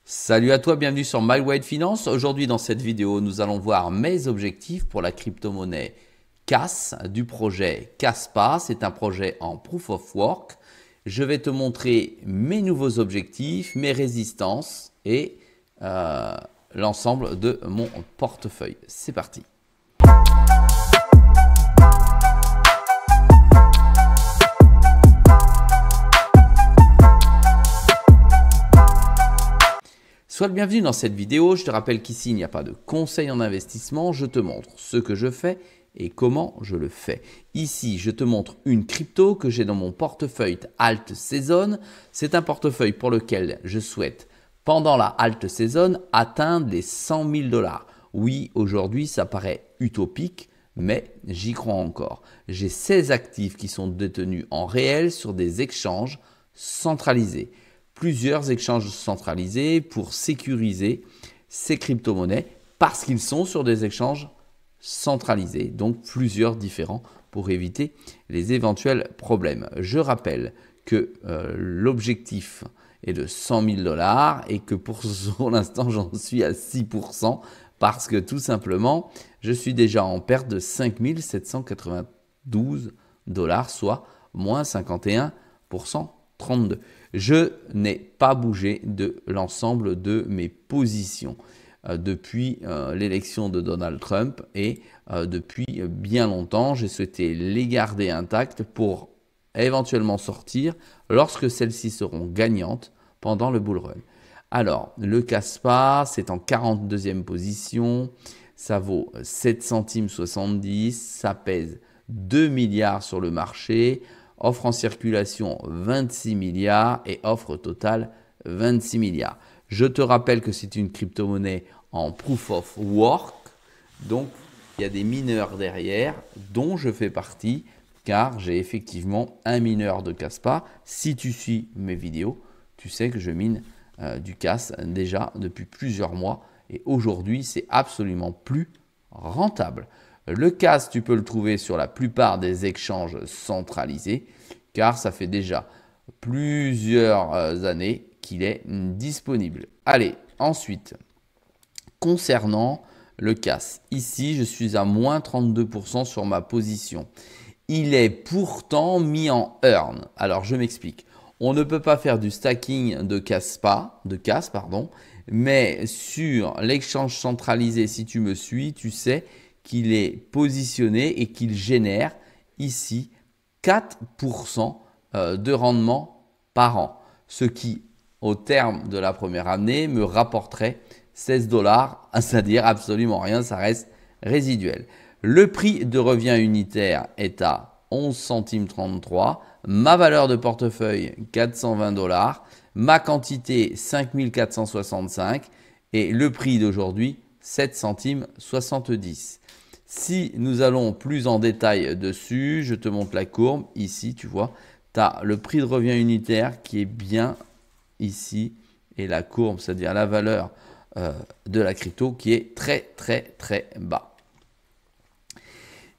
Salut à toi, bienvenue sur MyWhite Finance. Aujourd'hui dans cette vidéo, nous allons voir mes objectifs pour la crypto-monnaie CAS du projet Caspa. C'est un projet en Proof of Work. Je vais te montrer mes nouveaux objectifs, mes résistances et l'ensemble de mon portefeuille. C'est parti. Sois le bienvenu dans cette vidéo. Je te rappelle qu'ici, il n'y a pas de conseil en investissement. Je te montre ce que je fais et comment je le fais. Ici, je te montre une crypto que j'ai dans mon portefeuille Alt Season. C'est un portefeuille pour lequel je souhaite, pendant la Alt Season, atteindre les 100 000 $. Oui, aujourd'hui, ça paraît utopique, mais j'y crois encore. J'ai 16 actifs qui sont détenus en réel sur des échanges centralisés. Plusieurs échanges centralisés pour sécuriser ces crypto-monnaies parce qu'ils sont sur des échanges centralisés, donc plusieurs différents pour éviter les éventuels problèmes. Je rappelle que l'objectif est de 100 000 $ et que pour l'instant j'en suis à 6% parce que tout simplement je suis déjà en perte de 5 792 $, soit moins 51%. 32. Je n'ai pas bougé de l'ensemble de mes positions depuis l'élection de Donald Trump et depuis bien longtemps. J'ai souhaité les garder intactes pour éventuellement sortir lorsque celles-ci seront gagnantes pendant le bull run. Alors, le Caspa, c'est en 42e position. Ça vaut 7 centimes 70. Ça pèse 2 milliards sur le marché. Offre en circulation 26 milliards et offre totale 26 milliards. Je te rappelle que c'est une crypto-monnaie en Proof of Work. Donc, il y a des mineurs derrière dont je fais partie car j'ai effectivement un mineur de Caspa. Si tu suis mes vidéos, tu sais que je mine du CAS déjà depuis plusieurs mois et aujourd'hui, c'est absolument plus rentable. Le CAS, tu peux le trouver sur la plupart des échanges centralisés car ça fait déjà plusieurs années qu'il est disponible. Allez, ensuite, concernant le CAS, ici, je suis à moins 32% sur ma position. Il est pourtant mis en earn. Alors, je m'explique. On ne peut pas faire du stacking de CAS, mais sur l'échange centralisé, si tu me suis, tu sais qu'il est positionné et qu'il génère ici 4% de rendement par an. Ce qui, au terme de la première année, me rapporterait 16 $, c'est-à-dire absolument rien, ça reste résiduel. Le prix de revient unitaire est à 11 centimes 33. Ma valeur de portefeuille, 420 $. Ma quantité, 5 465. Et le prix d'aujourd'hui, 7 centimes 70. Si nous allons plus en détail dessus, je te montre la courbe. Ici, tu vois, tu as le prix de revient unitaire qui est bien ici et la courbe, c'est-à-dire la valeur de la crypto qui est très, très, très bas.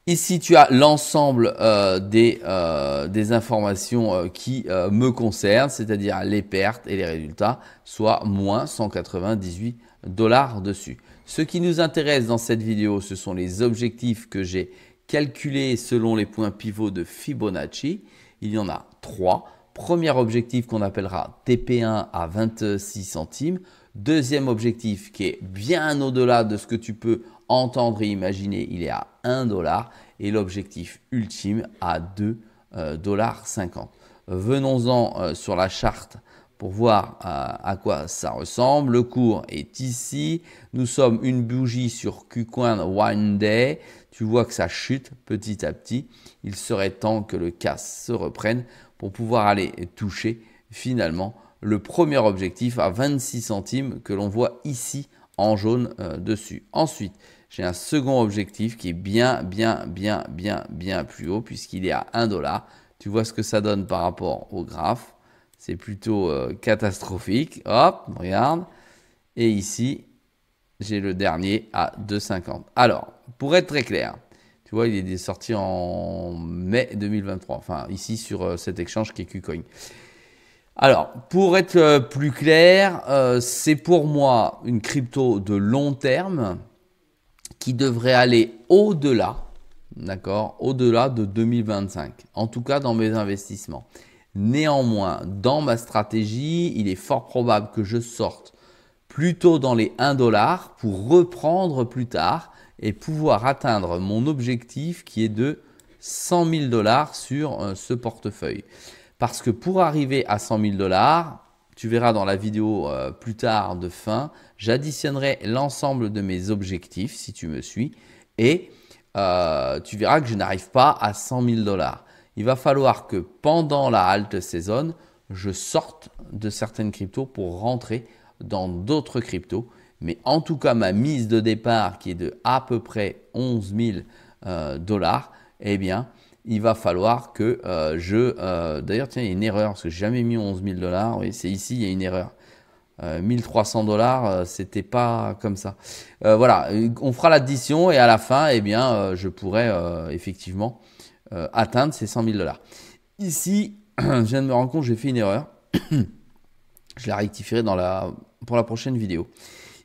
Ici, tu as l'ensemble des informations qui me concernent, c'est-à-dire les pertes et les résultats, soit moins 198 $ dessus. Ce qui nous intéresse dans cette vidéo, ce sont les objectifs que j'ai calculés selon les points pivots de Fibonacci. Il y en a 3. Premier objectif qu'on appellera TP1 à 26 centimes. Deuxième objectif qui est bien au-delà de ce que tu peux entendre et imaginer, il est à 1 $. Et l'objectif ultime à 2,50 $. Venons-en sur la charte pour voir à quoi ça ressemble. Le cours est ici. Nous sommes une bougie sur KuCoin One Day. Tu vois que ça chute petit à petit. Il serait temps que le CAS se reprenne pour pouvoir aller toucher finalement le premier objectif à 26 centimes que l'on voit ici en jaune dessus. Ensuite, j'ai un second objectif qui est bien plus haut puisqu'il est à 1 $. Tu vois ce que ça donne par rapport au graphe. C'est plutôt catastrophique. Hop, regarde. Et ici, j'ai le dernier à 2,50. Alors, pour être très clair, tu vois, il est sorti en mai 2023. Enfin, ici sur cet échange qui est KuCoin. Alors, pour être plus clair, c'est pour moi une crypto de long terme qui devrait aller au-delà, d'accord, au-delà de 2025, en tout cas dans mes investissements. Néanmoins, dans ma stratégie, il est fort probable que je sorte plutôt dans les 1 dollar pour reprendre plus tard et pouvoir atteindre mon objectif qui est de 100 000 dollars sur ce portefeuille. Parce que pour arriver à 100 000 dollars, tu verras dans la vidéo plus tard de fin, j'additionnerai l'ensemble de mes objectifs si tu me suis et tu verras que je n'arrive pas à 100 000 dollars. Il va falloir que pendant la halte saison, je sorte de certaines cryptos pour rentrer dans d'autres cryptos. Mais en tout cas, ma mise de départ qui est de à peu près 11 000 dollars, eh bien, il va falloir que d'ailleurs, tiens, il y a une erreur parce que je n'ai jamais mis 11 000 dollars. Oui, c'est ici, il y a une erreur. 1300 dollars, c'était pas comme ça. Voilà, on fera l'addition et à la fin, eh bien, je pourrais effectivement atteindre ces 100 000 dollars. Ici, je viens de me rendre compte, j'ai fait une erreur. Je la rectifierai pour la prochaine vidéo.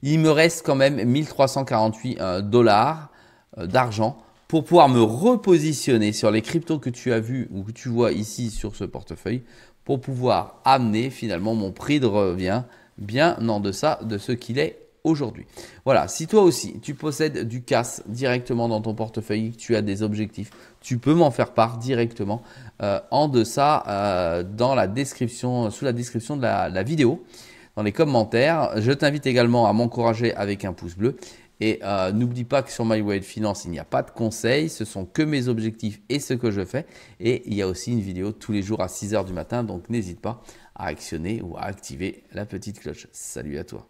Il me reste quand même 1348 dollars d'argent pour pouvoir me repositionner sur les cryptos que tu as vu ou que tu vois ici sur ce portefeuille pour pouvoir amener finalement mon prix de revient bien en deçà de ce qu'il est aujourd'hui. Voilà, si toi aussi tu possèdes du cash directement dans ton portefeuille, tu as des objectifs, tu peux m'en faire part directement en deçà dans la description, sous la description de la vidéo, dans les commentaires. Je t'invite également à m'encourager avec un pouce bleu. Et n'oublie pas que sur My Wallet Finance, il n'y a pas de conseils, ce sont que mes objectifs et ce que je fais. Et il y a aussi une vidéo tous les jours à 6 h du matin, donc n'hésite pas à actionner ou à activer la petite cloche. Salut à toi.